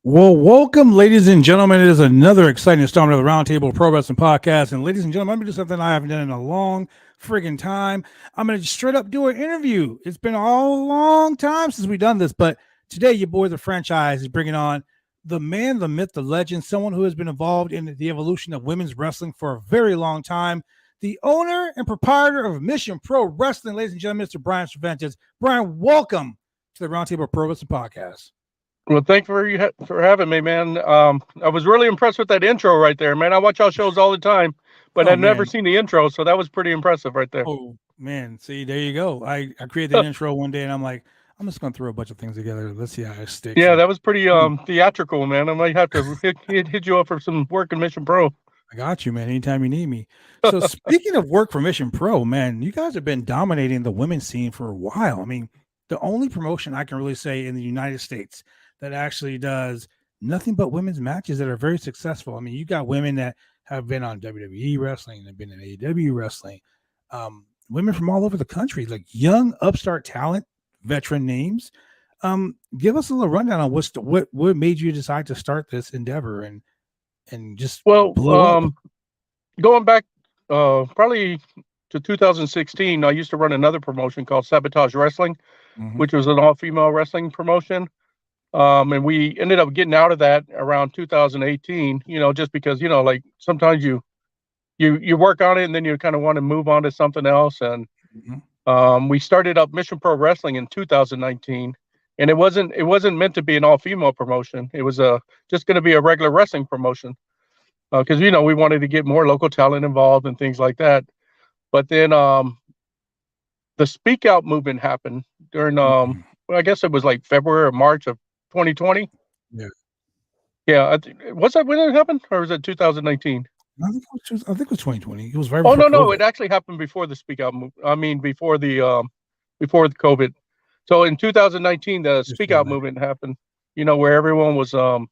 Well, welcome, ladies and gentlemen. It is another exciting installment of the Roundtable Pro Wrestling Podcast. And ladies and gentlemen, I'm going to do something I haven't done in a long friggin' time. I'm going to straight up do an interview. It's been a long time since we've done this, but today, your boy, the franchise, is bringing on the man, the myth, the legend, someone who has been involved in the evolution of women's wrestling for a very long time. The owner and proprietor of Mission Pro Wrestling, ladies and gentlemen, Mr. Brian Cervantes. Brian, welcome to the Roundtable Pro Wrestling Podcast. Well, thank you for having me, man. I was really impressed with that intro right there, man. I watch y'all shows all the time, but I've never seen the intro, so that was pretty impressive right there. Oh, man. See, there you go. I created an intro one day, and I'm like, I'm just going to throw a bunch of things together. Let's see how it sticks. Yeah, that was pretty theatrical, man. I might have to hit you up for some work in Mission Pro. I got you, man. Anytime you need me. So speaking of work for Mission Pro, man, you guys have been dominating the women's scene for a while. I mean, the only promotion I can really say in the United States that actually does nothing but women's matches that are very successful. I mean, you got women that have been on WWE wrestling, they've been in AEW wrestling, women from all over the country, like young upstart talent, veteran names. Give us a little rundown on what made you decide to start this endeavor and just blow up. Going back probably to 2016, I used to run another promotion called Sabotage Wrestling, which was an all-female wrestling promotion. And we ended up getting out of that around 2018, just because, like sometimes you work on it and then you kind of want to move on to something else. And we started up Mission Pro Wrestling in 2019, and it wasn't meant to be an all-female promotion. It was just going to be a regular wrestling promotion because, we wanted to get more local talent involved and things like that. But then the Speak Out movement happened during, I guess it was like February or March of 2020. Yeah. Was that when it happened, or was it 2019? I think it was 2020. It was right. Oh no, it actually happened before the Speak Out. Before the COVID. So in 2019, the Speak Out movement happened. Where everyone was, the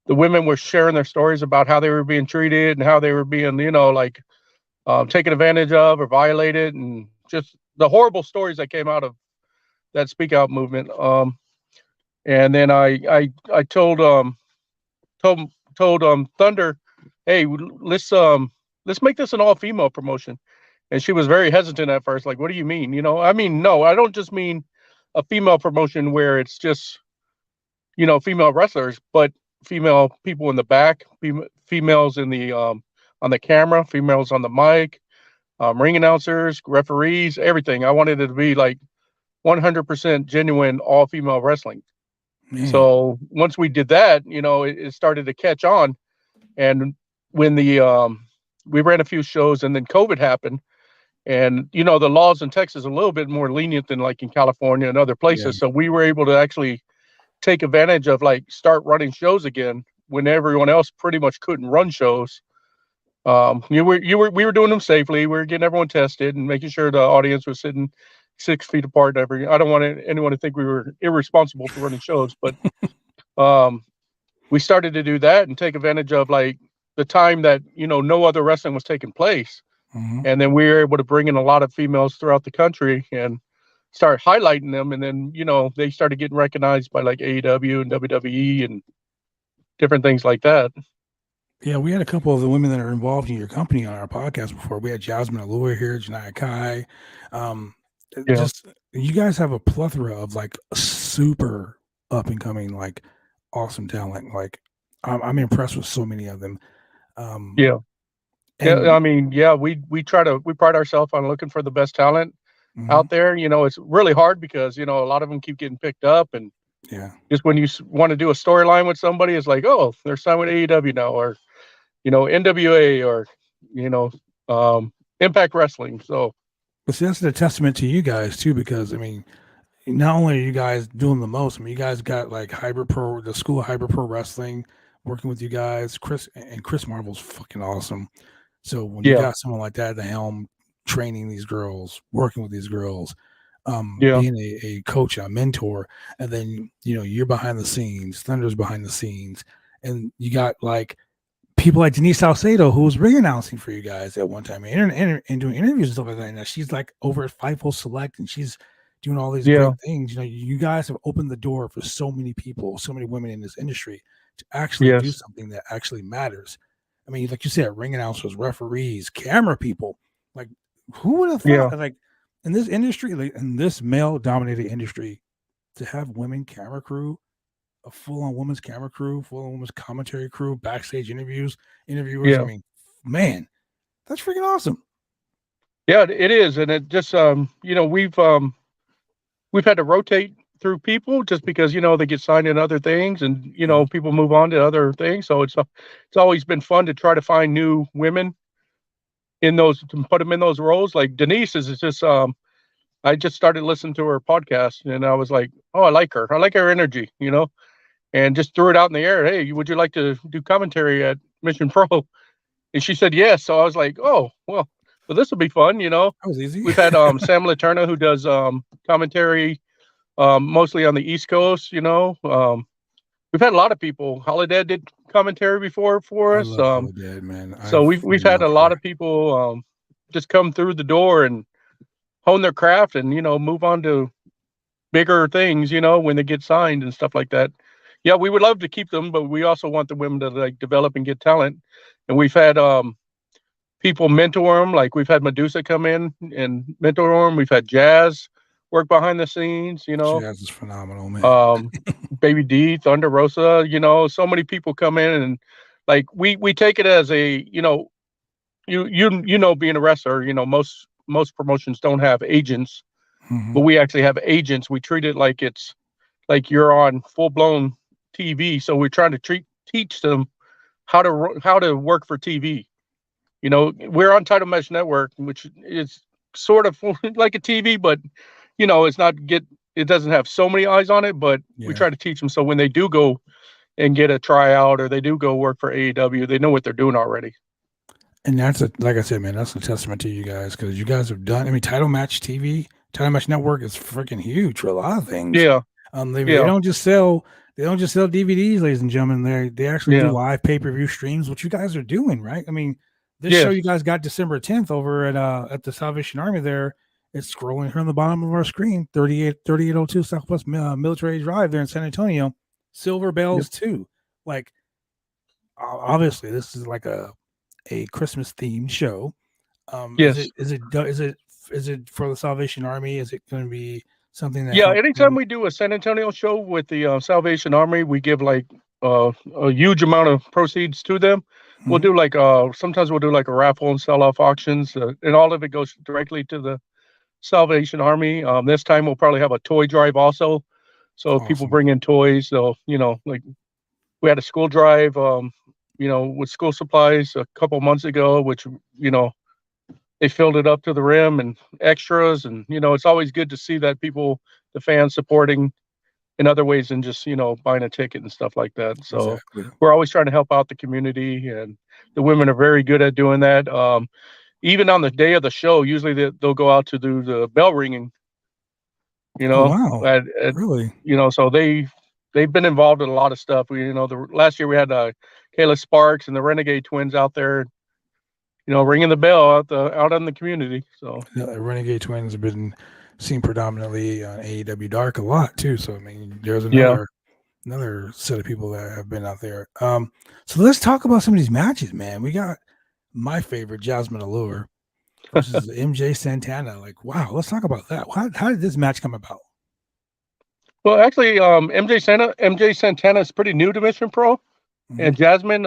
women were sharing their stories about how they were being treated and how they were being, taken advantage of or violated, and just the horrible stories that came out of that Speak Out movement. And then I told Thunder, hey, let's make this an all-female promotion. And she was very hesitant at first, like, what do you mean? No, I don't just mean a female promotion where it's just, female wrestlers, but female people in the back, females in the on the camera, females on the mic, ring announcers, referees, everything. I wanted it to be like 100% genuine all-female wrestling. So once we did that, it started to catch on. And when we ran a few shows and then COVID happened, and, the laws in Texas are a little bit more lenient than like in California and other places. Yeah. So we were able to actually take advantage of start running shows again when everyone else pretty much couldn't run shows. We were doing them safely. We were getting everyone tested and making sure the audience was sitting 6 feet apart. I don't want anyone to think we were irresponsible for running shows, but we started to do that and take advantage of the time that no other wrestling was taking place, and then we were able to bring in a lot of females throughout the country and start highlighting them, and then they started getting recognized by AEW and WWE and different things like that. Yeah, we had a couple of the women that are involved in your company on our podcast before. We had Jasmine Allure here, Janaya Kai. Just you guys have a plethora of super up and coming awesome talent. I'm impressed with so many of them. We pride ourselves on looking for the best talent out there. It's really hard because a lot of them keep getting picked up, and just when you want to do a storyline with somebody, it's like, oh, they're signed with AEW now, or NWA, or Impact Wrestling. So. But see, that's a testament to you guys too, because not only are you guys doing the most, you guys got the School of Hyper Pro Wrestling working with you guys. Chris Marvel's fucking awesome. So when you got someone like that at the helm, training these girls, working with these girls, being a coach, a mentor, and then you're behind the scenes, Thunder's behind the scenes, and you got people like Denise Salcedo, who was ring announcing for you guys at one time and doing interviews and stuff like that. Now she's over at Fightful Select, and she's doing all these Yeah. great things. You guys have opened the door for so many people, so many women in this industry to actually do Yes. something that actually matters. I mean, like you said, ring announcers, referees, camera people. Like, who would have Yeah. thought? Like, in this industry, like in this male-dominated industry, to have women camera crew, a full-on women's camera crew, full-on women's commentary crew, backstage interviewers. I Yeah. mean, man, that's freaking awesome. Yeah, it is, and it just we've had to rotate through people just because they get signed in other things, and Mhm. people move on to other things. So it's always been fun to try to find new women in those to put them in those roles. Like Denise is just I just started listening to her podcast, and I was like, oh, I like her. I like her energy, and just threw it out in the air. Hey, would you like to do commentary at Mission Pro? And she said yes. So I was like, oh, well, this will be fun. That was easy. We've had Sam Laterna, who does commentary mostly on the East Coast. We've had a lot of people. Holiday did commentary before for I us. love Holiday, man. I So we've freaking had love a lot her. of people just come through the door and hone their craft, and move on to bigger things. When they get signed and stuff like that. Yeah, we would love to keep them, but we also want the women to like develop and get talent. And we've had people mentor them. Like we've had Medusa come in and mentor them. We've had Jazz work behind the scenes. Jazz is phenomenal, man. Um, Baby D, Thunder Rosa. So many people come in, and like we take it as a being a wrestler. Most promotions don't have agents, Hmm. but we actually have agents. We treat it like it's like you're on full blown TV. So we're trying to teach them how to work for TV. We're on Title Mesh Network, which is sort of like a TV, but it's not get. It doesn't have so many eyes on it, but we Yeah. try to teach them so when they do go and get a tryout or they do go work for AEW, they know what they're doing already. And like I said, man, that's a testament to you guys because you guys have done. I mean, Title Match TV, Title Match Network is freaking huge for a lot of things. Yeah, They yeah, don't just sell DVDs, ladies and gentlemen. They actually do yeah, live pay-per-view streams, which you guys are doing, right? I mean, this show yes, you guys got December 10th over at the Salvation Army there. It's scrolling here on the bottom of our screen, 3802 Southwest Military Drive there in San Antonio. Silver yep, Bells 2. Like, obviously, this is like a Christmas themed show. Is yes. it is it do- is it for the Salvation Army? Is it going to be something that Yeah, helps anytime them? we do a San Antonio show with the Salvation Army, we give like a huge amount of proceeds to them. We'll Mhm. do like sometimes we'll do like a raffle and sell off auctions, and all of it goes directly to the Salvation Army. This time we'll probably have a toy drive also, so if people Awesome. bring in toys, so like we had a school drive, with school supplies a couple months ago, which you know they filled it up to the rim and extras, and it's always good to see that the fans supporting in other ways than just buying a ticket and stuff like that. So Exactly. we're always trying to help out the community, and the women are very good at doing that. Even on the day of the show, usually they'll go out to do the bell ringing. You Oh know, wow. at Really? so they've been involved in a lot of stuff. The last year we had Kayla Sparks and the Renegade Twins out there, ringing the bell out in the community. So Renegade Twins have been seen predominantly on AEW Dark a lot too. So I mean, there's yeah, another set of people that have been out there. So let's talk about some of these matches, man. We got my favorite, Jasmine Allure versus MJ Santana. Like, wow, let's talk about that. How did this match come about? well, actually, MJ Santana is pretty new to Mission Pro, Hmm. and Jasmine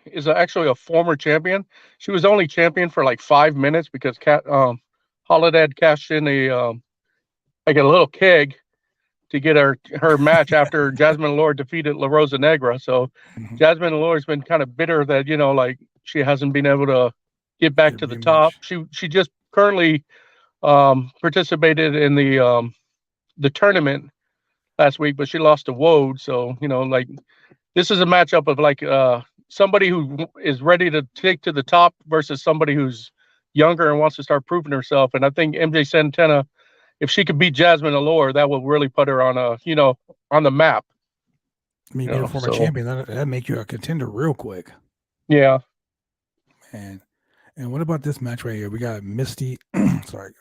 is actually a former champion. She was only champion for like 5 minutes because Holiday had cashed in a little keg to get her match after Jasmine Allure defeated La Rosa Negra. So Hmm. Jasmine Allure's been kind of bitter that like she hasn't been able to get back Get a to the top. rematch. She just currently participated in the tournament last week, but she lost to Wode. So like this is a matchup of like somebody who is ready to take to the top versus somebody who's younger and wants to start proving herself. And I think MJ Santana, if she could beat Jasmine Allure, that will really put her on on the map. I mean, being a former So champion, that make you a contender real quick, yeah, man. And what about this match right here? We got Misty. Sorry,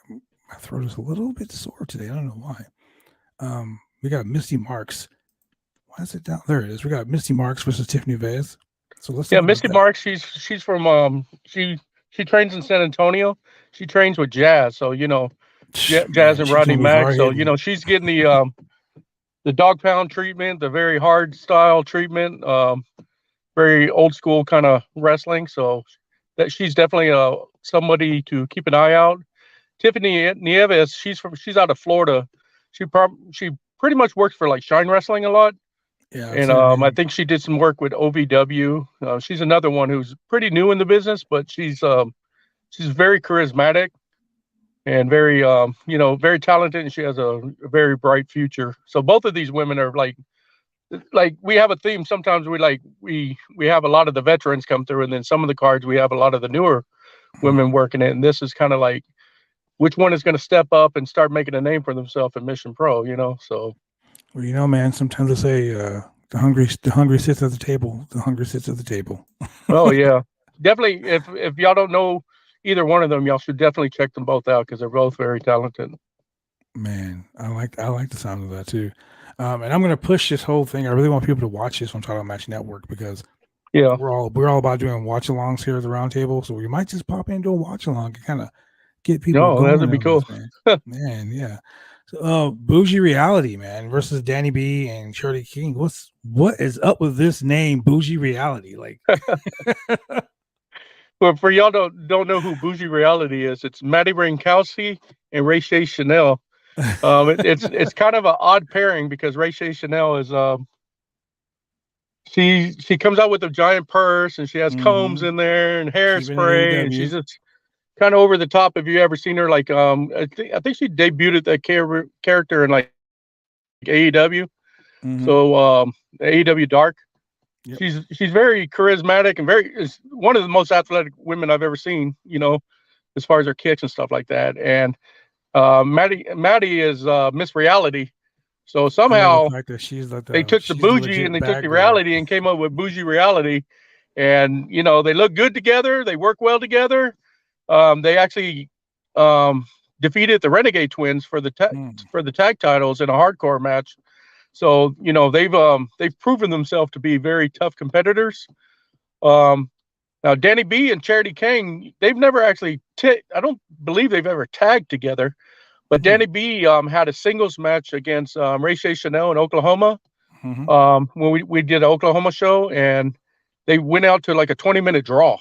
My throat is a little bit sore today. I don't know why. We got Misty Marks. Why is it down? There it is. We got Misty Marks versus Tiffany Vez. So let's Yeah, talk about Misty that. Marks. She's from she trains in San Antonio. She trains with Jazz, so Jazz Man, and she's Rodney gonna be Mack. hard So hitting. she's getting the dog pound treatment, the very hard style treatment, very old school kind of wrestling. So that she's definitely somebody to keep an eye out. Tiffany Nieves, she's out of Florida. She pretty much works for like Shine Wrestling a lot, Yeah, I've and seen her I name. think she did some work with OVW. She's another one who's pretty new in the business, but she's very charismatic and very very talented, and she has a very bright future. So both of these women are like we have a theme. Sometimes we have a lot of the veterans come through, and then some of the cards we have a lot of the newer women working it, and this is kind of like which one is going to step up and start making a name for themselves in Mission Pro. So Well, man, sometimes they say the hungry sits at the table. The hungry sits at the table. oh yeah, definitely. If y'all don't know either one of them, y'all should definitely check them both out because they're both very talented. Man, I like the sound of that too. And I'm gonna push this whole thing. I really want people to watch this on Title Match Network because Yeah. we're all about doing watch alongs here at the round table. So we might just pop into a watch along and kind of get people No, that'd going be on this, cool. man. Man, yeah. So, Bougie Reality, man, versus Danny B and Shirley King. What is up with this name, Bougie Reality? Like, But for y'all don't know who Bougie Reality is, it's Maddie Brankowski and Ray Shay Chanel. It's kind of an odd pairing because Ray Shay Chanel is she comes out with a giant purse and she has combs mm-hmm. in there and Keeping it hairspray and AEW. she's just kind of over the top. If you ever seen her, like I think she debuted that character in like AEW. Mm-hmm. So AEW Dark. Yep. She's very charismatic and is one of the most athletic women I've ever seen. As far as her kicks and stuff like that. And Maddie is Miss Reality. So I love the somehow fact that they took the she's the bougie and legit they took bad the girl. reality and came up with Bougie Reality. And they look good together. They work well together. They actually defeated the Renegade Twins for Mm. the tag titles in a hardcore match. So they've proven themselves to be very tough competitors. Um, Now Danny B and Charity Kang, they've never actually. I don't believe they've ever tagged together. But Hmm. Danny B had a singles match against Ray Shay Chanel in Oklahoma Mm-hmm. when we did an Oklahoma show, and they went out to like a 20-minute draw.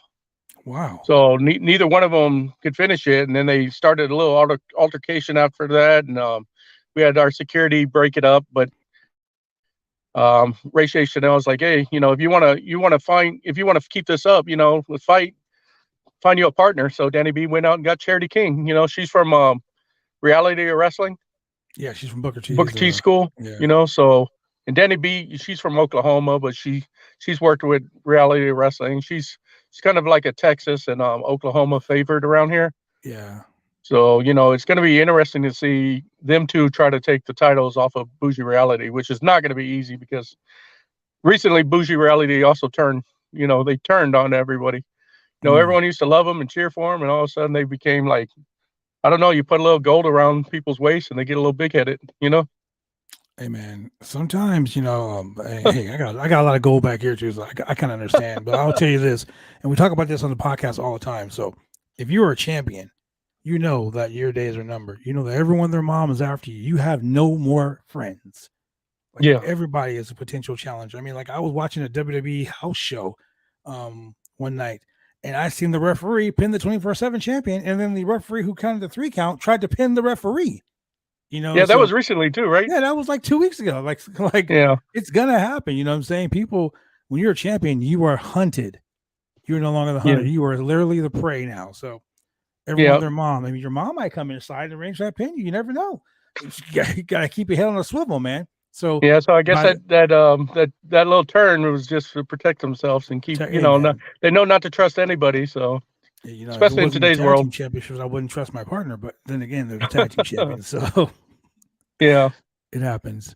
Wow. So neither one of them could finish it, and then they started a little altercation after that, and we had our security break it up. But Ray Shay Chanel was like, "Hey, if if you want to keep this up, let's find you a partner." So Danny B went out and got Charity King. She's from Reality Wrestling, Yeah, she's from Booker Booker T's. T school. Yeah. So and Danny B, she's from Oklahoma, but she's worked with Reality Wrestling. She's kind of like a Texas and Oklahoma favorite around here. Yeah. So it's going to be interesting to see them two try to take the titles off of Bougie Reality, which is not going to be easy because recently Bougie Reality also turned. They turned on everybody. Mm. Everyone used to love them and cheer for them, and all of a sudden they became like, I don't know, you put a little gold around people's waist and they get a little big headed. Hey man, sometimes hey, I got a lot of gold back here too, so I kind of understand. But I'll tell you this, and we talk about this on the podcast all the time. So if you are a champion, you know that your days are numbered. You know that everyone, their mom is after you. You have no more friends. Like Yeah. everybody is a potential challenger. I mean, like I was watching a WWE house show one night, and I seen the referee pin the 24/7 champion, and then the referee who counted the 3 count tried to pin the referee. Yeah, that was So recently too, right? yeah, that was like 2 weeks ago. Like Yeah. it's gonna happen. You know what I'm saying? People, when you're a champion, you are hunted. You're no longer the hunter. Yeah. You are literally the prey now. So everyone, Yeah. their mom. I mean, your mom might come inside the range that pin you. You never know. You gotta keep your head on a swivel, man. So Yeah. So I guess by the that little turn was just to protect themselves and keep, hey man, they know not to trust anybody. So if it especially in wasn't the today's tag team world. championships, I wouldn't trust my partner. But then again, they're the tag team champions, so Yeah. it happens.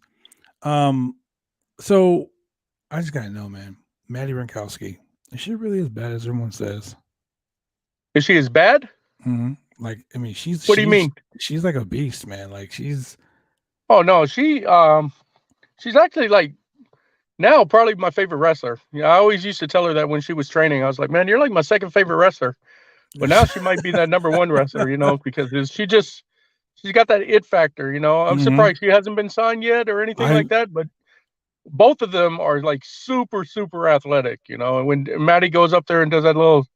Um, so I just gotta know, man. Maddie Rankowski, is she really as bad as everyone says? Is she as bad? Mm-hmm. Like, I mean, she's What do you she's mean? she's like a beast, man. Like she's Oh no, she's actually like now probably my favorite wrestler. Yeah, I always used to tell her that when she was training. I was like, man, you're like my second favorite wrestler. But now she might be that number one wrestler, because she's got that it factor. I'm hmm surprised she hasn't been signed yet or anything I like that. But both of them are like super, super athletic. And when Maddie goes up there and does that little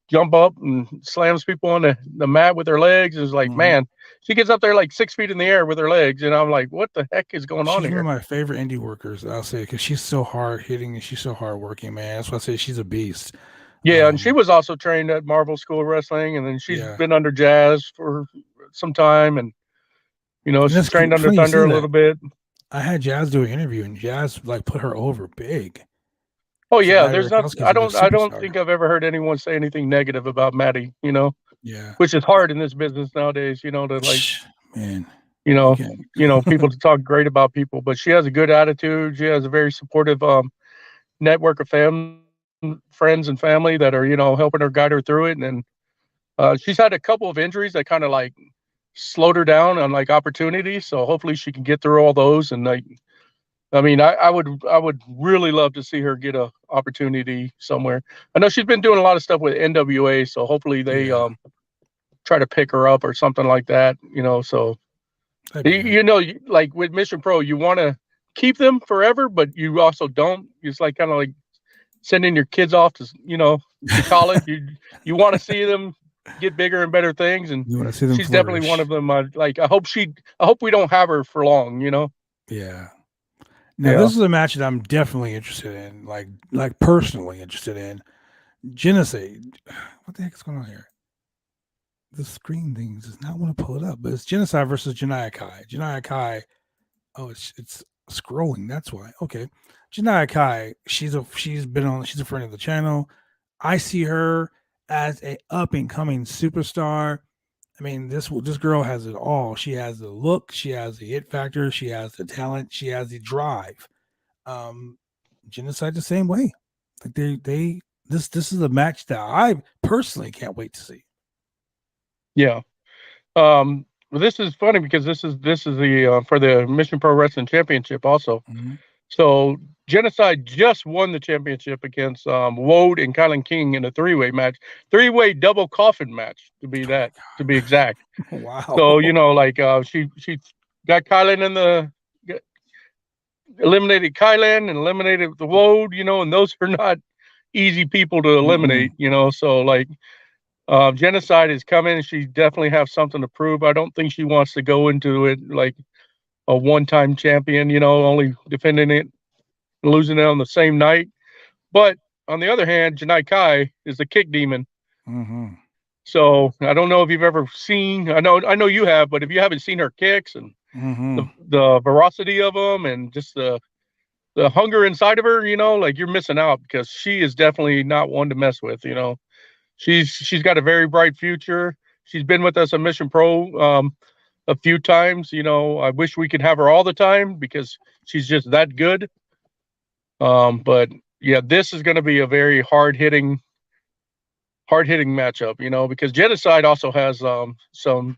jump up and slams people on the mat with her legs, is like, mhm. man, she gets up there like 6 feet in the air with her legs, and I'm like, what the heck is going on She's one of here? my favorite indie workers, I'll say, because she's so hard hitting and she's so hard working, man. That's why I say she's a beast. Yeah, and she Um, was also trained at Marvel School of Wrestling, and then she's yeah, been under Jazz for some time, and and she's that's trained under funny you Thunder say a that. little bit. I had Jazz do an interview, and Jazz like put her over big. Oh So yeah, Maddie there's not. Rakowski's I like a don't. I don't superstar. think I've ever heard anyone say anything negative about Maddie. Yeah, Which is hard in this business nowadays. To like, man, you you know, can't. people to talk great about people. But she has a good attitude. She has a very supportive network of friends and family that are helping her guide her through it. And she's had a couple of injuries that kind of like slowed her down on like opportunities. So hopefully she can get through all those. And like, I mean, I would really love to see her get a opportunity somewhere. I know she's been doing a lot of stuff with NWA, so hopefully they Yeah, try to pick her up or something like that. So that'd be good. like with Mission Pro, you want to keep them forever, but you also don't. It's like kind of like sending your kids off to college. You want to see them get bigger and better things, and You want to see them she's definitely one flourish. of them. Like I hope we don't have her for long. Yeah. Now Yeah. this is a match that I'm definitely interested in, like personally interested in. Genocide. What the heck is going on here? The screen thing does not want to pull it up, but it's Genocide versus Janaya Kai. Janaya Kai. Oh, it's scrolling. That's why. Okay, Janaya Kai. She's a friend of the channel. I see her as a up and coming superstar. I mean, this girl has it all. She has the look, she has the hit factor, she has the talent, she has the drive. Um, Genocide the same way. Like they this is a match that I personally can't wait to see. Yeah. Well, this is funny because this is the for the Mission Pro Wrestling Championship also. Mhm. So Genocide just won the championship against Wode and Kylan King in a three-way match, three-way double coffin match Oh my to be exact. god! So Wow. like she got Kylan eliminated Kylan and eliminated the Wode, and those are not easy people to Mm-mm. eliminate. So like Genocide is coming. She definitely have something to prove. I don't think she wants to go into it like a one-time champion, only defending it, losing it on the same night. But on the other hand, Janai Kai is the kick demon. Mm-hmm. So I don't know if you've ever seen. I know you have, but if you haven't seen her kicks and Mm-hmm. the veracity of them and just the hunger inside of her, like you're missing out because she is definitely not one to mess with. She's got a very bright future. She's been with us at Mission Pro a few times. I wish we could have her all the time because she's just that good. But yeah, this is going to be a very hard hitting matchup. Because Genocide also has some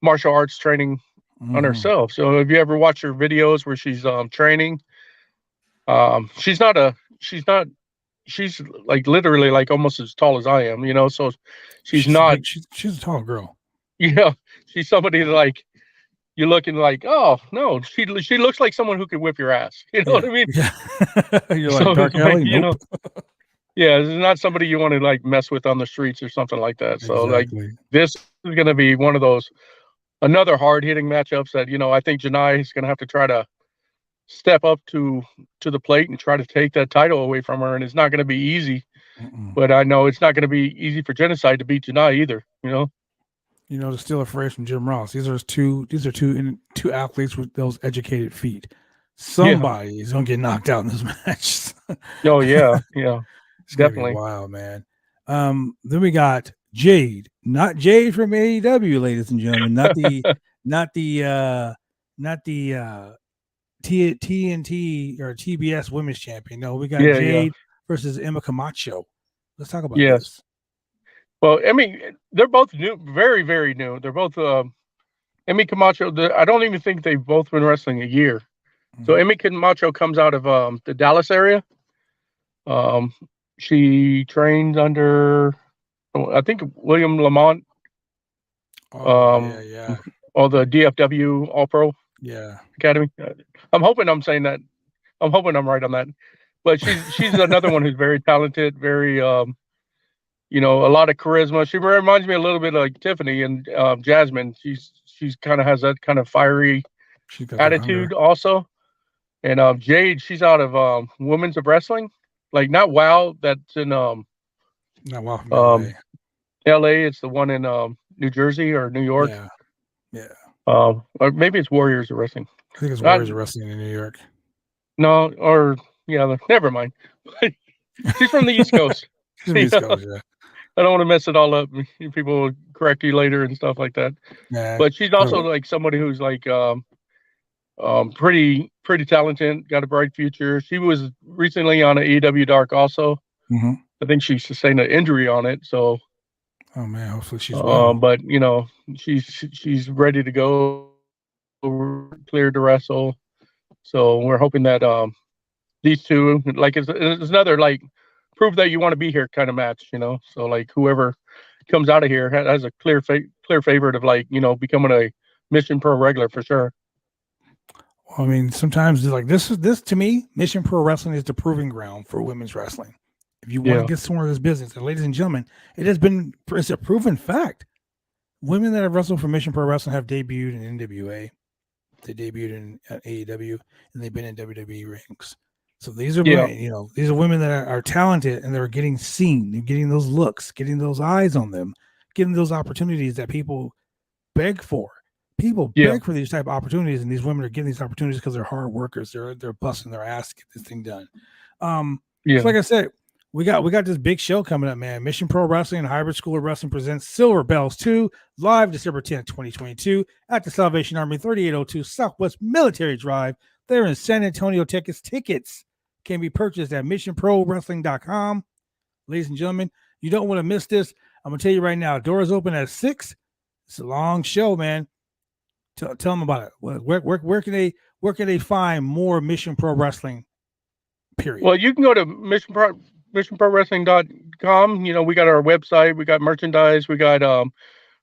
martial arts training on Mm-hmm. herself. So if you ever watch her videos where she's training, she's like literally like almost as tall as I am. So she's She's a not. big. She's a tall girl. Yeah, she's somebody that, like you're looking like, oh no, she looks like someone who could whip your ass. You know what Yeah. I mean? Yeah. You're like So it's Dark like Alley. Nope. yeah, this is not somebody you want to like mess with on the streets or something like that. So like Exactly. this is going to be one of those another hard hitting matchups that I think Janai is going to have to try to step up to the plate and try to take that title away from her, and it's not going to be easy. Mm-mm. But I know it's not going to be easy for Genocide to beat Janai either. To steal a phrase from Jim Ross, these are two athletes with those educated feet. Yeah. Somebody is gonna get knocked out in this match. Oh yeah. Yeah. It's gonna be Definitely. wild, man. Then we got Jade, not Jade from AEW, ladies and gentlemen, not the not the TNT or TBS Women's Champion. No, we got Yeah. Yeah. Jade versus Emma Camacho. Let's talk about Yes. this. Well, I mean, they're both new, very, very new. They're both Emmy Camacho. I don't even think they've both been wrestling a year. So Mhm. Emmy Camacho comes out of the Dallas area. Um, she trained under, I think, William Lamont, Oh yeah, um, yeah, or the DFW All Pro yeah. Academy. I'm hoping I'm saying that. I'm hoping I'm right on that. But she's another one who's very talented, very a lot of charisma. She reminds me a little bit like Tiffany and Jasmine. She's kind of has that kind of fiery She's got that hunger. attitude also. And Jade, she's out of Women's of Wrestling, like not WoW. That's in Not well from um, LA. L.A. It's the one in New Jersey or New York, Yeah, yeah. or maybe it's Warriors of Wrestling. I think it's Not Warriors of Wrestling in New York. no, or yeah, never mind. She's from the East Coast. She's from the You East know, Coast, yeah. I don't want to mess it all up. People will correct you later and stuff like that. Yeah. But she's also like somebody who's like pretty talented, got a bright future. She was recently on AEW Dark also. Mhm. I think she sustained an injury on it, so Oh man, hopefully she's well. but she's ready to go, cleared to wrestle. So we're hoping that these two, like, it's another like prove that you want to be here kind of match. So like whoever comes out of here has a clear favorite of like becoming a Mission Pro regular for sure. I mean, sometimes like this to me, Mission Pro Wrestling is the proving ground for women's wrestling. If you want to Yeah, get somewhere in this business, and ladies and gentlemen, it's a proven fact. Women that have wrestled for Mission Pro Wrestling have debuted in NWA, they debuted in AEW, and they've been in WWE rings. So these are yeah, these are women that are talented and they're getting seen, they're getting those looks, getting those eyes on them, getting those opportunities that people beg for. People yeah, beg for these type of opportunities, and these women are getting these opportunities because they're hard workers. They're busting their ass to get this thing done. So yeah. like I said, we got this big show coming up, man. Mission Pro Wrestling and Hybrid School of Wrestling presents Silver Bells 2 live December 10th, 2022 at the Salvation Army 3802 Southwest Military Drive. There in San Antonio, Texas. Tickets can be purchased at missionprowrestling.com. Ladies and gentlemen, you don't want to miss this. I'm gonna tell you right now, doors open at 6. It's a long show, man. Tell them about it. Where can they find more Mission Pro Wrestling? Period. Well, you can go to missionprowrestling.com. We got our website, we got merchandise, we got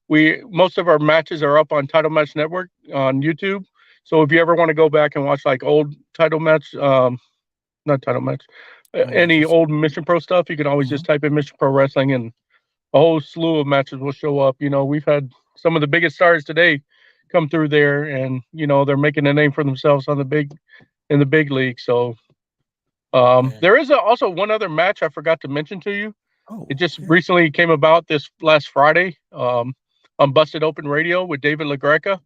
we most of our matches are up on Title Match Network on YouTube. So if you ever want to go back and watch like old title match, not title match, any Matches. old Mission Pro stuff, you can always just Mhm. type in Mission Pro Wrestling and a whole slew of matches will show up. We've had some of the biggest stars today come through there, and they're making a name for themselves on the big league. So Man. there is also one other match I forgot to mention to you. Oh, It just okay. recently came about this last Friday on Busted Open Radio with David LaGreca.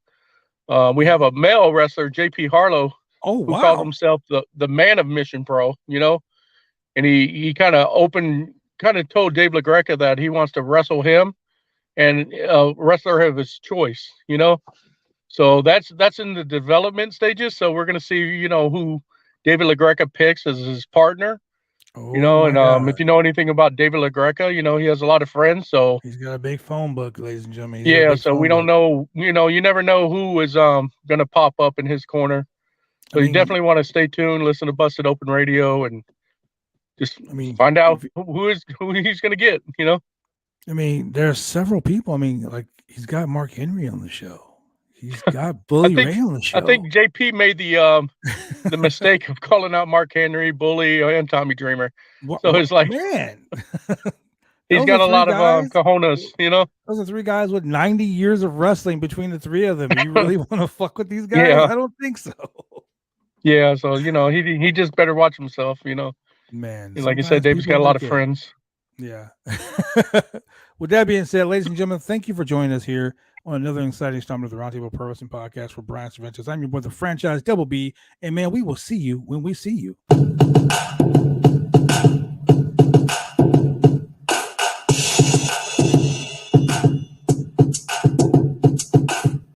We have Okay. a male wrestler, JP Harlow, Oh, who called wow. himself the man of Mission Pro, and he kind of told Dave LaGreca that he wants to wrestle him and a wrestler of his choice. So that's in the development stages. So we're gonna see, who David LaGreca picks as his partner. Oh my And God. if you know anything about David LaGreca, he has a lot of friends. So He's got a big phone book, ladies and gentlemen. He's got a yeah, big so we phone don't book. know, you never know who is gonna pop up in his corner. I So you mean, definitely want to stay tuned, listen to Busted Open Radio, and just I mean, find out if who he's gonna get. I mean, there's several people. I mean, like he's got Mark Henry on the show. He's got I Bully think Ray on the I show. think JP made the mistake of calling out Mark Henry, Bully, and Tommy Dreamer. So What it's like man? he's Those are got a three lot of guys. cojones. Those are three guys with 90 years of wrestling between the three of them. You really want to fuck with these guys? Yeah, I don't think so. yeah. So he just better watch himself. Man, And like I said, sometimes David's people got a lot look of at friends. yeah. With that being said, ladies and gentlemen, thank you for joining us here on another exciting installment of the Roundtable Pro Wrestling Podcast for Brian Cervantes. I'm your brother, Franchise Double B, and man, we will see you when we see you.